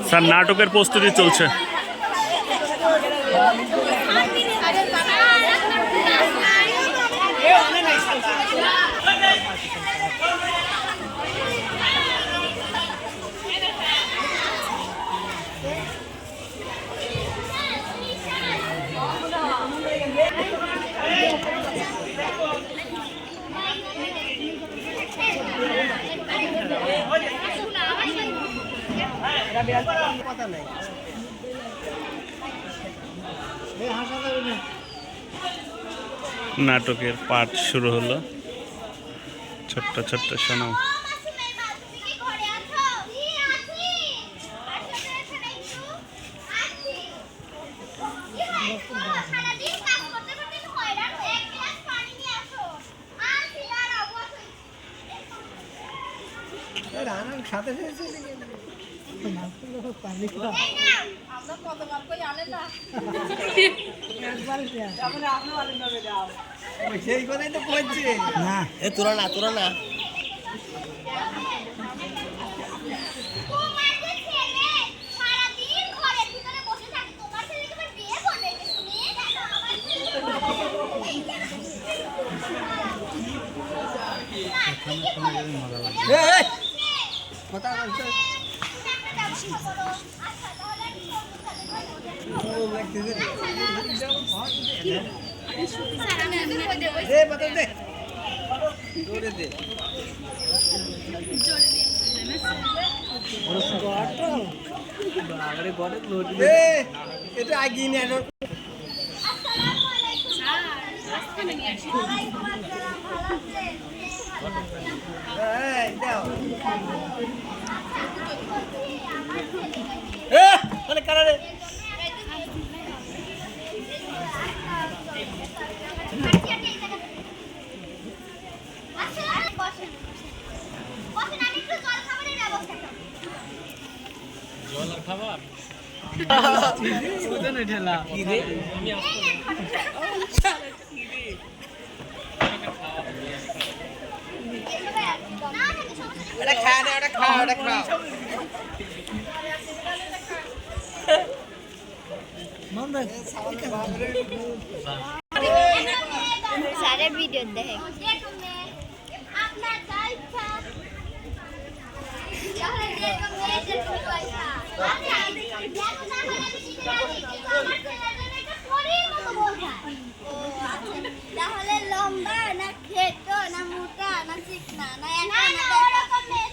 Sir নাটকের প্রস্তুতি চলছে। নাটকের পাঠ শুরু হলো। ছোট্ট ছোট্ট শোনাও। সাথে সেই কথাই তো বলছি না, তোরা না তোরা না কথা বলছে এটা আগে নিয়ে কারারে খাবার ঠেলা স্যারের ভিডিও দেখে তাহলে লম্বা না খেতো না মোটা না চিকনা না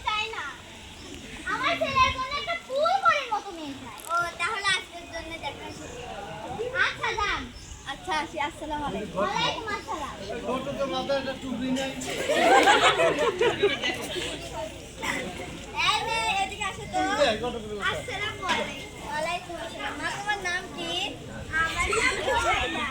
চাই না আমার ছেলের জন্য একটা ফুল করির মতো মেয়ে চাই। ও তাহলে আজকের জন্য দেখা শুরু। আচ্ছা যান। আচ্ছা আসি। আসসালামু আলাইকুম। ওয়ালাইকুম আসসালাম। ছোট তো মাথায় একটা টুপি নাই। এই নে এদিকে আসো তো। আসসালামু আলাইকুম। ওয়ালাইকুম আসসালাম। মা তোমার নাম কি? আমার নাম সুহাইলা।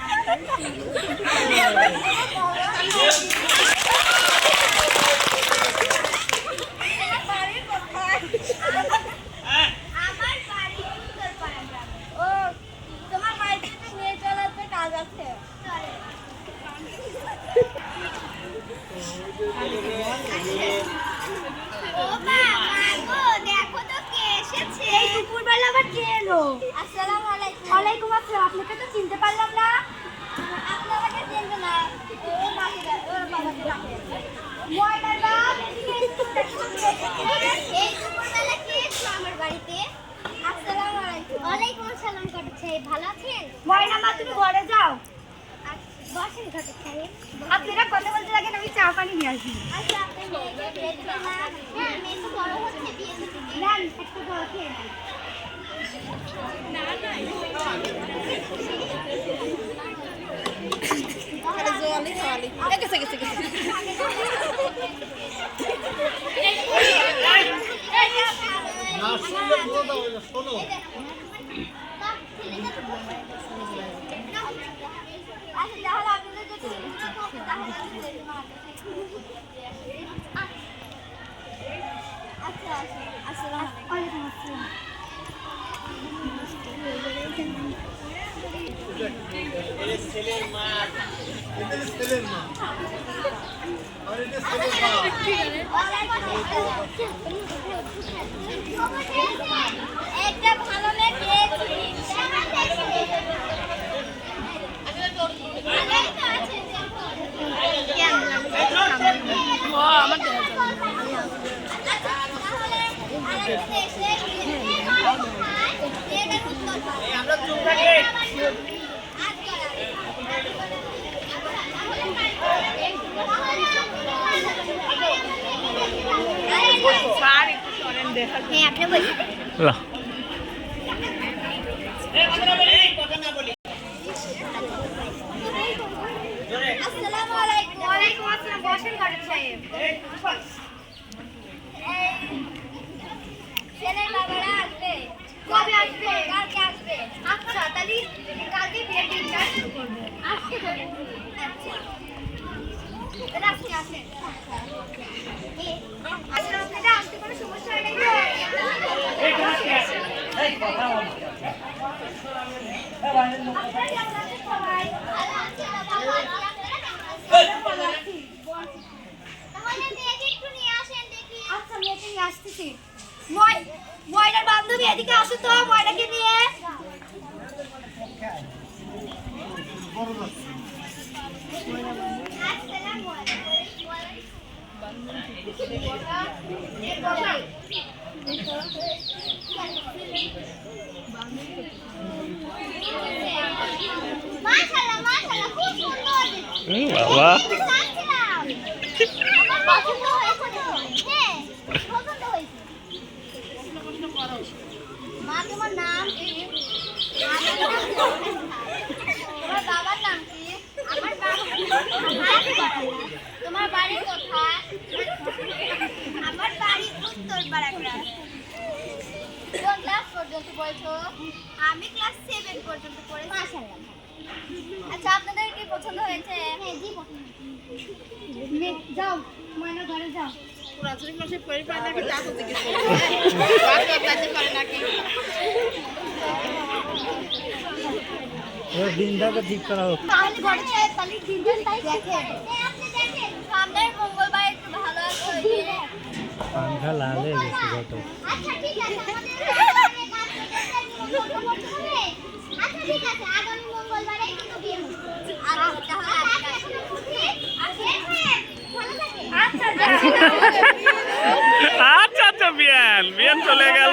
ওয়ালাইকুম আসসালাম। আপনাকে তো চিনতে পারলাম না। আপনি আমাকে চিনবেন না। ওর বাবাকে ডাকে। ময়নার বাপ এই দুপুরবেলা কি এসেছো আমার বাড়িতে? আসসালামু আলাইকুম। ওয়ালাইকুম আসসালাম। করছে ভালো আছেন? ময়না মা তুমি ঘরে যাও। বসেন ঘরে খাই। আপনারা কথা বলতে লাগেন, আমি চা পানি নিয়ে আসি। আচ্ছা আপনি মেয়েকে বিয়ে দিবেন না? হ্যাঁ মেয়ে তো বড় হচ্ছে, বিয়ে দিতে নেন একটা বড় খেয়ে নেন। না না আরে জোয়ালি খাওয়ালি গেছে গেছে গেছে না শুনলে পুরো দাও শোনো। আচ্ছা তাহলে আপনাদের যদি আচ্ছা আসসালামু আলাইকুম। ছেলের মা ছেলের মা আর এটা ছেলের মা একটা আমরা চুপ থাকি। হ্যাঁ আপনি বলুন। লা। আসসালামু আলাইকুম। ওয়ালাইকুম আসসালাম। বসেন ঘটক সাহেব। ছেলের বাবারা আসবে। কবে আসবে? কালকে আসবে। আচ্ছা তাহলে কালকে বিয়ের দিনটা শুরু করবো। আজকে করবো। আচ্ছা তাহলে আপনি আসেন। আচ্ছা আপনারা আসতে কোনো সমস্যা হয় নাকি? ময়নার বান্ধবী এদিকে আসো তো, ময়নাকে নিয়ে। মাশাআল্লাহ মাশাআল্লাহ খুব সুন্দর। বাবা আমার পছন্দ হয়েছে তো। হ্যাঁ পছন্দ হয়েছে। মা তোমার নাম কি? তোমার বাবার নাম কি? আমার বাবা। তোমার বাড়ি কোথায়? আমার বাড়ি উত্তরপাড়া গ্রামে। কোন ক্লাস পর্যন্ত পড়েছো? আমি ক্লাস 7 পর্যন্ত পড়েছি। মাশাআল্লাহ। আচ্ছা আপনাদের কি পছন্দ হয়েছে? হ্যাঁ জি পছন্দ। যাও ময়না ঘরে যাও। পুরাতন মাসে পরিবার নাকি তা হতে গেছে। বাচ্চা যাইতে পারে নাকি? ওর দিনটাকে ঠিক করা হোক। তাহলে ঘরে চাই তাহলে দিন তাই দেখেন। আপনি দেখেন সামনের মঙ্গলবার একটু ভালো আছে ওই দিনে। পাংখা লাল হয়ে গেছে কত। আচ্ছা ঠিক আছে আমাদের মঙ্গলবারে কাজ করতে হবে। আচ্ছা ঠিক আছে আগামী মঙ্গলবারে কিন্তু বিয়ে হবে। আচ্ছা তাহলে আজকে খুশি আসেন ভালো থাকেন। আচ্ছা আচ্ছা আচ্ছা বিয়ান বিয়ান চলে গেল।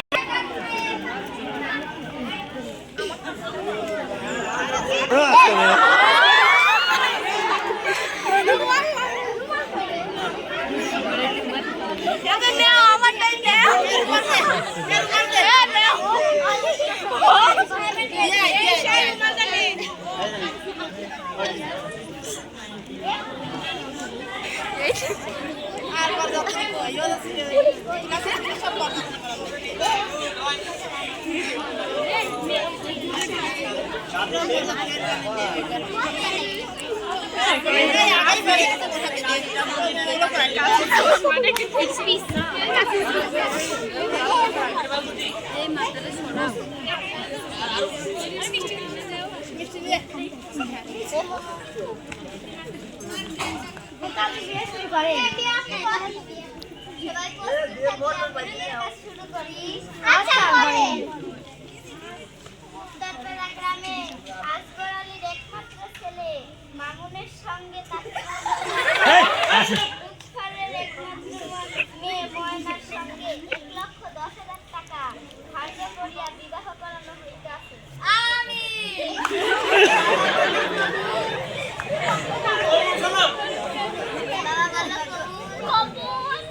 মামুনের সঙ্গে মেয়ে ময়নার সঙ্গে 1,10,000 টাকা ধার্য করিয়া বিবাহ করানো হইতেছে। আমিন। কবুল।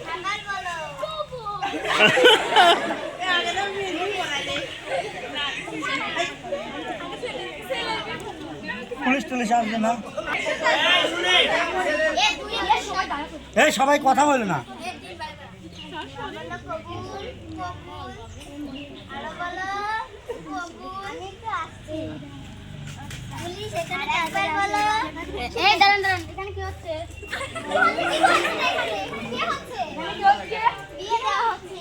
খাবার বলো। কবুল। পুলিশ টুলিশ আসবে না। এই সবাই কথা বলে না।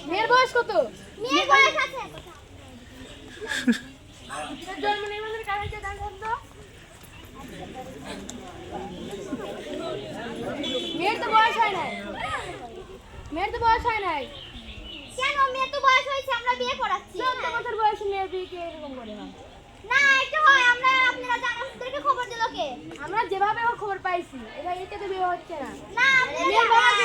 মেয়ের বয়স কত? মেয়ের বয়স আছে জন্ম নিবন্ধনের কাগজে দান করুন তো। মেয়ের তো বয়স হয় নাই। মেয়ের তো বয়স হয় নাই। কেন মেয়ের তো বয়স হয়েছে, আমরা বিয়ে করাচ্ছি। 14 বছর বয়সে মেয়ের বিয়ে কে এরকম করে না? না এটা হয় আমরা আপনারা জানানোদেরকে খবর দিল কে? আমরা যেভাবে খবর পাইছি এটা তো বিয়ে হচ্ছে না। না মেয়ের বয়স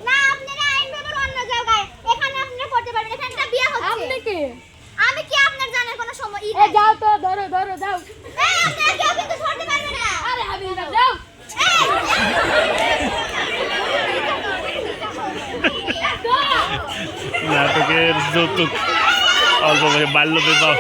না আপনারা আইন ব্যাপার অন্য জায়গায়, এখানে আপনারা করতে পারবেন, এখানে একটা বিয়ে হচ্ছে। আপনি কি আমি কি আপনার জানার কোনো সময় ই এই নাই। যাও তো ধরো ধরো যাও এই আপনারা কেউ কিন্তু ধরতে পারবেন না। আরে আমি না যাও নাটকের যৌতুক অল্প বয়সে বাল্য বিবাহ